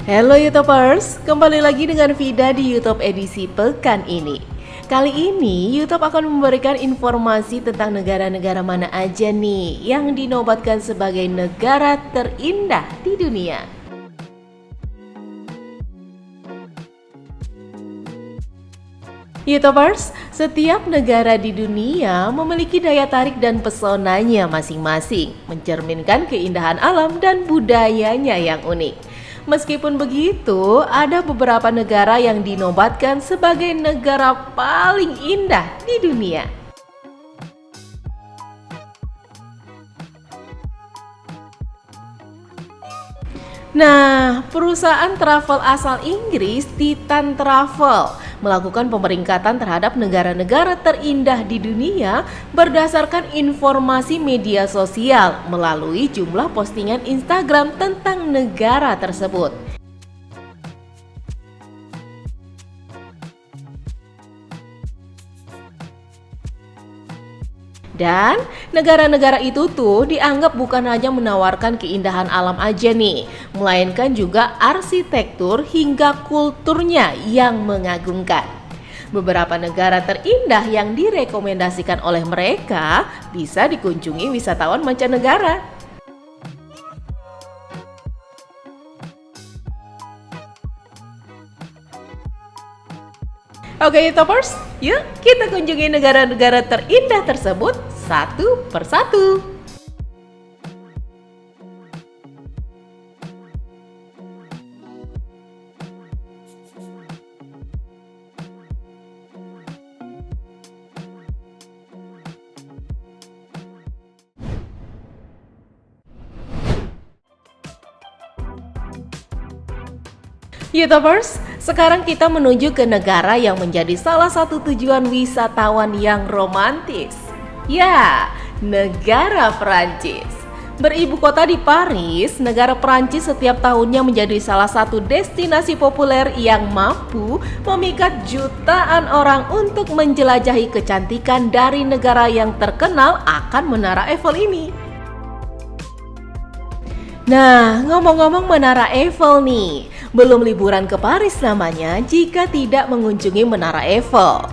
Halo YouTubers, kembali lagi dengan Vida di YouTube edisi pekan ini. Kali ini YouTube akan memberikan informasi tentang negara-negara mana aja nih yang dinobatkan sebagai negara terindah di dunia. YouTubers, setiap negara di dunia memiliki daya tarik dan pesonanya masing-masing, mencerminkan keindahan alam dan budayanya yang unik. Meskipun begitu, ada beberapa negara yang dinobatkan sebagai negara paling indah di dunia. Nah, perusahaan travel asal Inggris, Titan Travel, melakukan pemeringkatan terhadap negara-negara terindah di dunia berdasarkan informasi media sosial melalui jumlah postingan Instagram tentang negara tersebut. Dan negara-negara itu tuh dianggap bukan hanya menawarkan keindahan alam aja nih, melainkan juga arsitektur hingga kulturnya yang mengagumkan. Beberapa negara terindah yang direkomendasikan oleh mereka bisa dikunjungi wisatawan mancanegara. Oke, Toppers, yuk kita kunjungi negara-negara terindah tersebut satu persatu. YouTubers, sekarang kita menuju ke negara yang menjadi salah satu tujuan wisatawan yang romantis. Ya, negara Perancis. Beribu kota di Paris, negara Perancis setiap tahunnya menjadi salah satu destinasi populer yang mampu memikat jutaan orang untuk menjelajahi kecantikan dari negara yang terkenal akan Menara Eiffel ini. Nah, ngomong-ngomong Menara Eiffel nih, belum liburan ke Paris namanya jika tidak mengunjungi Menara Eiffel.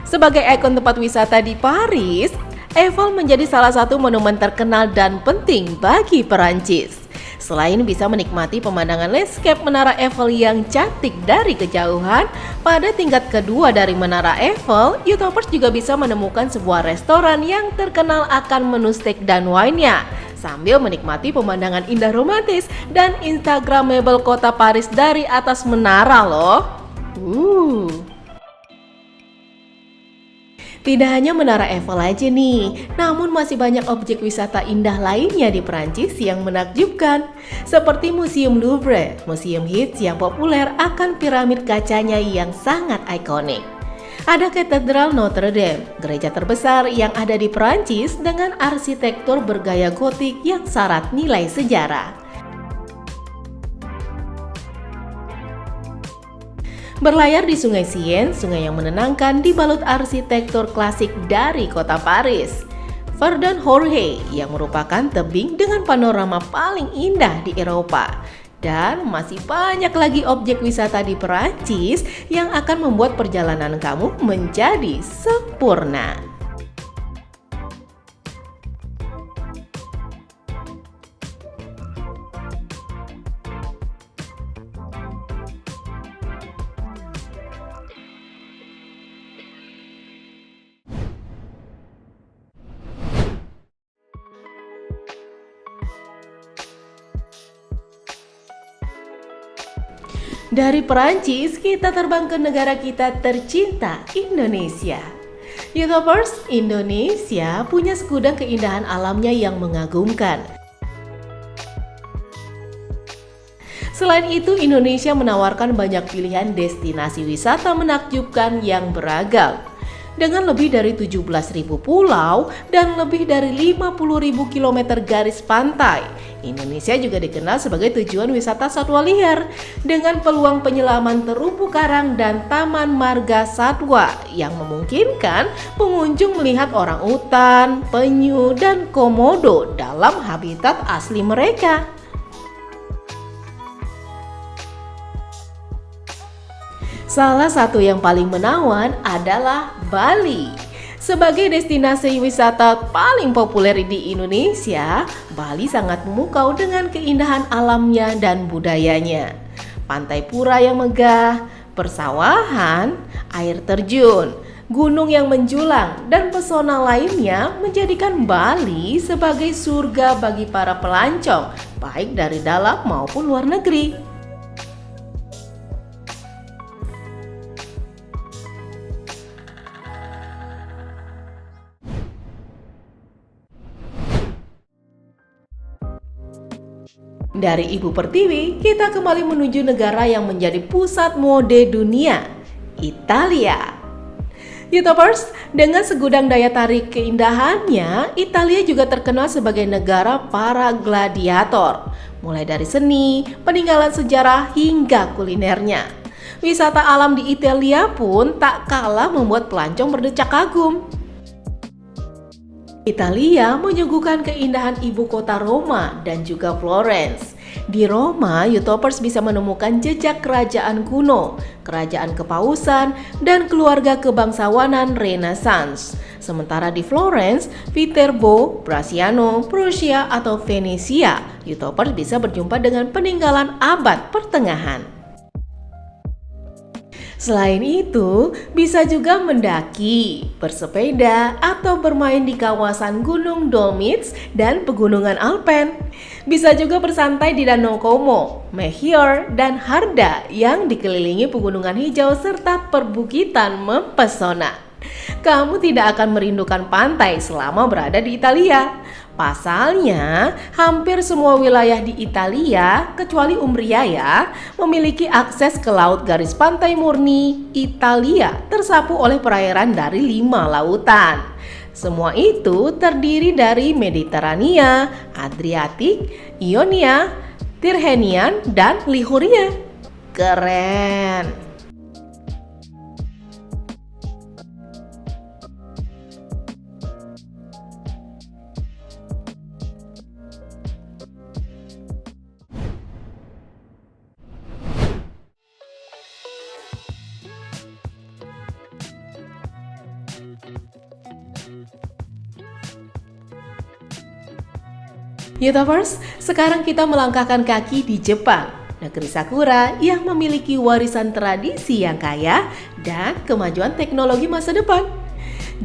Sebagai ikon tempat wisata di Paris, Eiffel menjadi salah satu monumen terkenal dan penting bagi Perancis. Selain bisa menikmati pemandangan landscape Menara Eiffel yang cantik dari kejauhan, pada tingkat kedua dari Menara Eiffel, YouTubers juga bisa menemukan sebuah restoran yang terkenal akan menu steak dan wine-nya, sambil menikmati pemandangan indah romantis dan instagramable kota Paris dari atas menara loh. Tidak hanya Menara Eiffel aja nih, namun masih banyak objek wisata indah lainnya di Perancis yang menakjubkan. Seperti Museum Louvre, museum hits yang populer akan piramid kacanya yang sangat ikonik. Ada Katedral Notre Dame, gereja terbesar yang ada di Perancis dengan arsitektur bergaya gotik yang syarat nilai sejarah. Berlayar di Sungai Seine, sungai yang menenangkan dibalut arsitektur klasik dari kota Paris. Verdun Jorge yang merupakan tebing dengan panorama paling indah di Eropa. Dan masih banyak lagi objek wisata di Perancis yang akan membuat perjalanan kamu menjadi sempurna. Dari Perancis, kita terbang ke negara kita tercinta, Indonesia. YouTubers, Indonesia punya segudang keindahan alamnya yang mengagumkan. Selain itu, Indonesia menawarkan banyak pilihan destinasi wisata menakjubkan yang beragam. Dengan lebih dari 17.000 pulau dan lebih dari 50.000 km garis pantai, Indonesia juga dikenal sebagai tujuan wisata satwa liar dengan peluang penyelaman terumbu karang dan taman marga satwa yang memungkinkan pengunjung melihat orangutan, penyu, dan komodo dalam habitat asli mereka. Salah satu yang paling menawan adalah Bali. Sebagai destinasi wisata paling populer di Indonesia, Bali sangat memukau dengan keindahan alamnya dan budayanya. Pantai pura yang megah, persawahan, air terjun, gunung yang menjulang, dan pesona lainnya menjadikan Bali sebagai surga bagi para pelancong, baik dari dalam maupun luar negeri. Dari Ibu Pertiwi, kita kembali menuju negara yang menjadi pusat mode dunia, Italia. YouTubers, dengan segudang daya tarik keindahannya, Italia juga terkenal sebagai negara para gladiator. Mulai dari seni, peninggalan sejarah, hingga kulinernya. Wisata alam di Italia pun tak kalah membuat pelancong berdecak kagum. Italia menyuguhkan keindahan ibu kota Roma dan juga Florence. Di Roma, YouTubers bisa menemukan jejak kerajaan kuno, kerajaan kepausan, dan keluarga kebangsawanan Renaissance. Sementara di Florence, Viterbo, Bracciano, Prusia, atau Venesia, YouTubers bisa berjumpa dengan peninggalan abad pertengahan. Selain itu, bisa juga mendaki, bersepeda, atau bermain di kawasan Gunung Dolomites dan pegunungan Alpen. Bisa juga bersantai di Danau Como, Mehior, dan Harda yang dikelilingi pegunungan hijau serta perbukitan mempesona. Kamu tidak akan merindukan pantai selama berada di Italia. Pasalnya, hampir semua wilayah di Italia, kecuali Umbria ya, memiliki akses ke laut garis pantai murni Italia tersapu oleh perairan dari 5 lautan. Semua itu terdiri dari Mediterania, Adriatik, Ionia, Tyrrhenian, dan Liguria. Keren! YouTubers, sekarang kita melangkahkan kaki di Jepang, negeri Sakura yang memiliki warisan tradisi yang kaya dan kemajuan teknologi masa depan.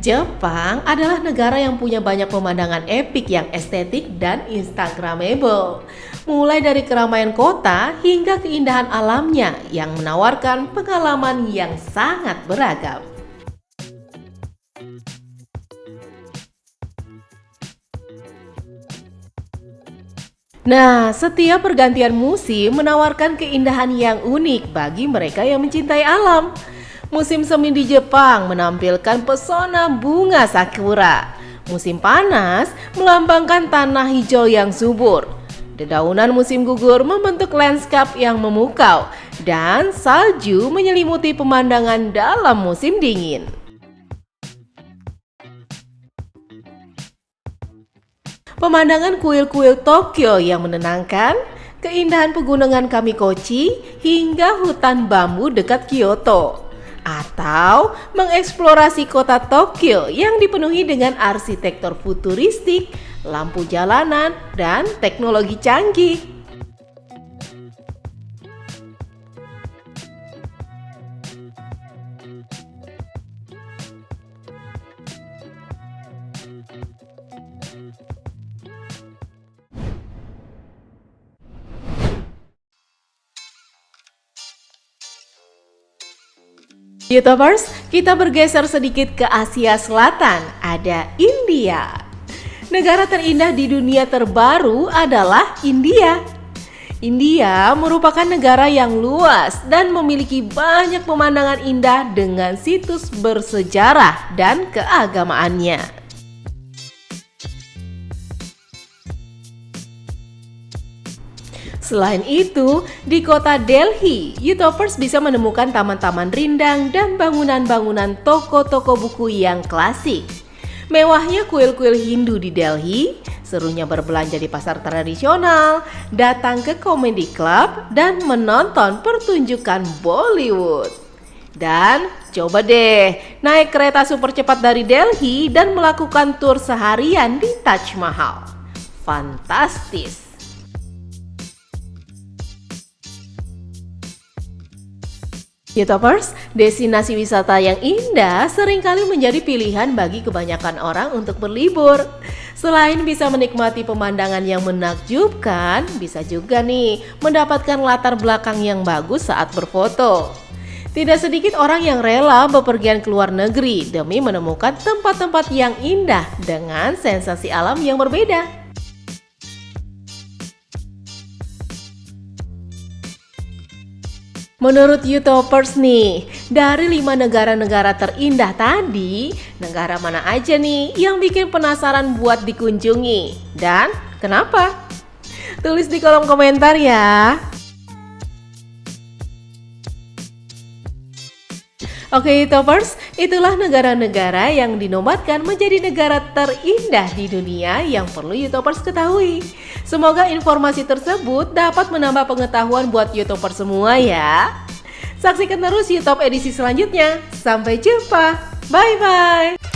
Jepang adalah negara yang punya banyak pemandangan epik yang estetik dan instagramable. Mulai dari keramaian kota hingga keindahan alamnya yang menawarkan pengalaman yang sangat beragam. Nah, setiap pergantian musim menawarkan keindahan yang unik bagi mereka yang mencintai alam. Musim semi di Jepang menampilkan pesona bunga sakura. Musim panas melambangkan tanah hijau yang subur. Dedaunan musim gugur membentuk lanskap yang memukau. Dan salju menyelimuti pemandangan dalam musim dingin. Pemandangan kuil-kuil Tokyo yang menenangkan, keindahan pegunungan Kamikochi, hingga hutan bambu dekat Kyoto. Atau mengeksplorasi kota Tokyo yang dipenuhi dengan arsitektur futuristik, lampu jalanan, dan teknologi canggih. YouTubers, kita bergeser sedikit ke Asia Selatan, ada India. Negara terindah di dunia terbaru adalah India. India merupakan negara yang luas dan memiliki banyak pemandangan indah dengan situs bersejarah dan keagamaannya. Selain itu, di kota Delhi, YouTubers bisa menemukan taman-taman rindang dan bangunan-bangunan toko-toko buku yang klasik. Mewahnya kuil-kuil Hindu di Delhi, serunya berbelanja di pasar tradisional, datang ke comedy club, dan menonton pertunjukan Bollywood. Dan coba deh naik kereta super cepat dari Delhi dan melakukan tur seharian di Taj Mahal. Fantastis. YouTubers, destinasi wisata yang indah seringkali menjadi pilihan bagi kebanyakan orang untuk berlibur. Selain bisa menikmati pemandangan yang menakjubkan, bisa juga nih mendapatkan latar belakang yang bagus saat berfoto. Tidak sedikit orang yang rela bepergian ke luar negeri demi menemukan tempat-tempat yang indah dengan sensasi alam yang berbeda. Menurut YouTubers nih, dari 5 negara-negara terindah tadi, negara mana aja nih yang bikin penasaran buat dikunjungi? Dan kenapa? Tulis di kolom komentar ya. Oke YouTubers, itulah negara-negara yang dinobatkan menjadi negara terindah di dunia yang perlu YouTubers ketahui. Semoga informasi tersebut dapat menambah pengetahuan buat YouTubers semua ya. Saksikan terus YouTube edisi selanjutnya. Sampai jumpa, bye-bye.